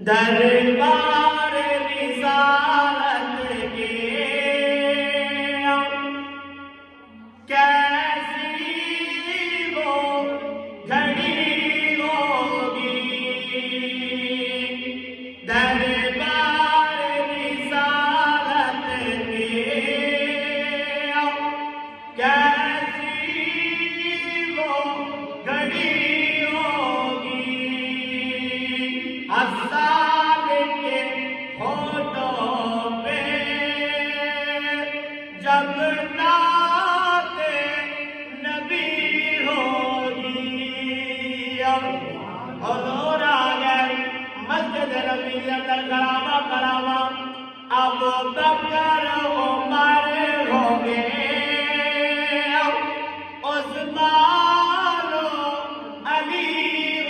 دربار رسالت کے کیسی وہ گھڑی ہوگی، دربار رسالت کے کیسی وہ گھڑی ہوگی، اصحاب کے ہونٹوں پہ جب نعت نبی ہوگی، حضور آ گئے مسجد نبی کے اندر کراما کراما، ابو بکر عمر ہوں گے، عثمان علی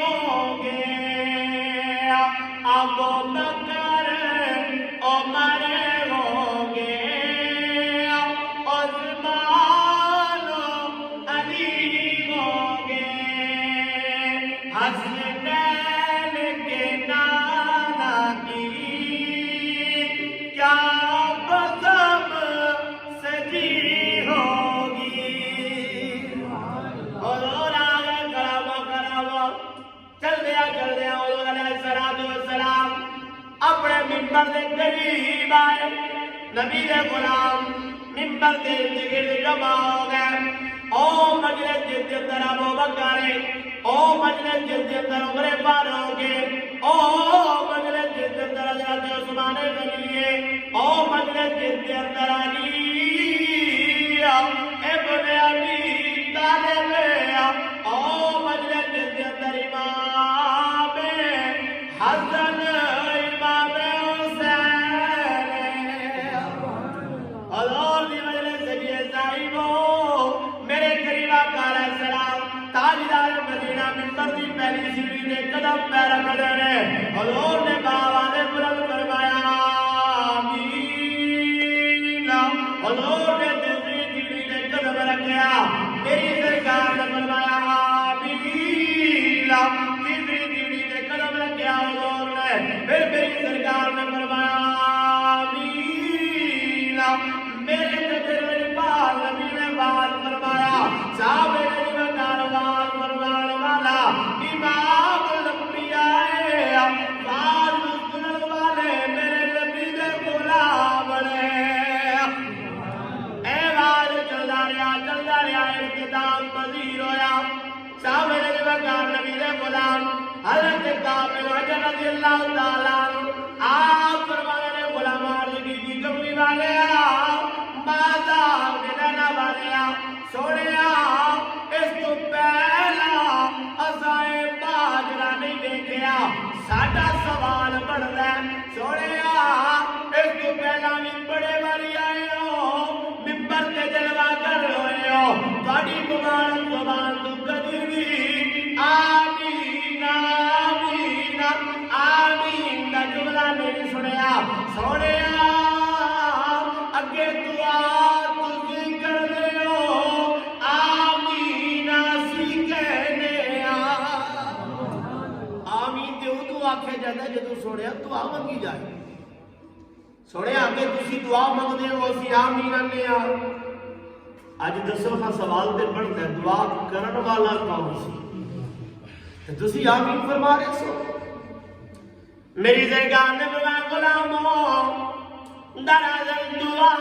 ہوں گے، ابو بکر عمر ہوں گے، عثمان علی ہوں گے، حسنین کے نانا کی کیا بزم سجی ہوگی، حضور آگے کراما کراما چل دیا حضور علیہ السلام اپنے ممبر دے قریب آئے، نبی دے غلام ممبر دے گرد جمع ہو گئے، او مجلس جس کے اندر ابو بکر ہے، او مجلس جس کے اندر عمر فاروق ہے، او مجلس جس کے اندر حضرت عثمان غنی ہے، او مجلس جس کے اندر علی ابن ابی طالب ہے، او مجلس جس کے اندر امام حسن امام حسین ہے، حضور دی مجلس سے بھی صاحبو میرے قریب آقا علیہ السلام تاجدار مدینہ ممبر دی پہلی سیڑھی نے قدم پہ رکھ دینے، حضور نے باوانے بلند فرمایا آمین، حضور نے دوسری سیڑھی نے قدم رکھیا، میری سرکار نے فرمایا آمین، تیسری سیڑھی نے قدم رکھیا حضور نے، پھر میری سرکار نے فرمایا آمین، میرے نبی پاک نبی نے بات فرمایا، صحابہ نے بات فرمان والا امام الانبیاء ہے، بات سنن والے میرے نبی دے غلام نے، اے بات چلدا رہا اختتام پذیر ہویا، صحابہ نے بات نبی دے غلام حضرت کامل وجہ رضی اللہ تعالیٰ آپ فرمانے نے غلام عرض کی کمی والے بازار دینا والے سوڑے اس تو پہلا اسائے باجرہ نہیں دیکھیا، ساڑھا سوال بڑھ رہا ہے، سوڑے اس تو پہلا بھی بڑے والی آئے ہو، ممبر کے جلوہ کر رہے ہو، بڑی زبان تو قدر بھی آمین آمین آمین کا جملہ نہیں سنیا، سوڑے اگے دعا تجھے کر رہے ہو، آمین سی کہنے آمین تے ادو آکھے جاتا ہے جدو سوڑیا دعا منگی جائے، سوڑیا اگے تسی دعا منگ دے ہو سی آمین آنے آج دسو کا سوال دے بڑھتا ہے دعا کرن والا کون سی تسی آمین فرما رہے سو، میری سرکار نے فرمایا غلاموں دراصل دعا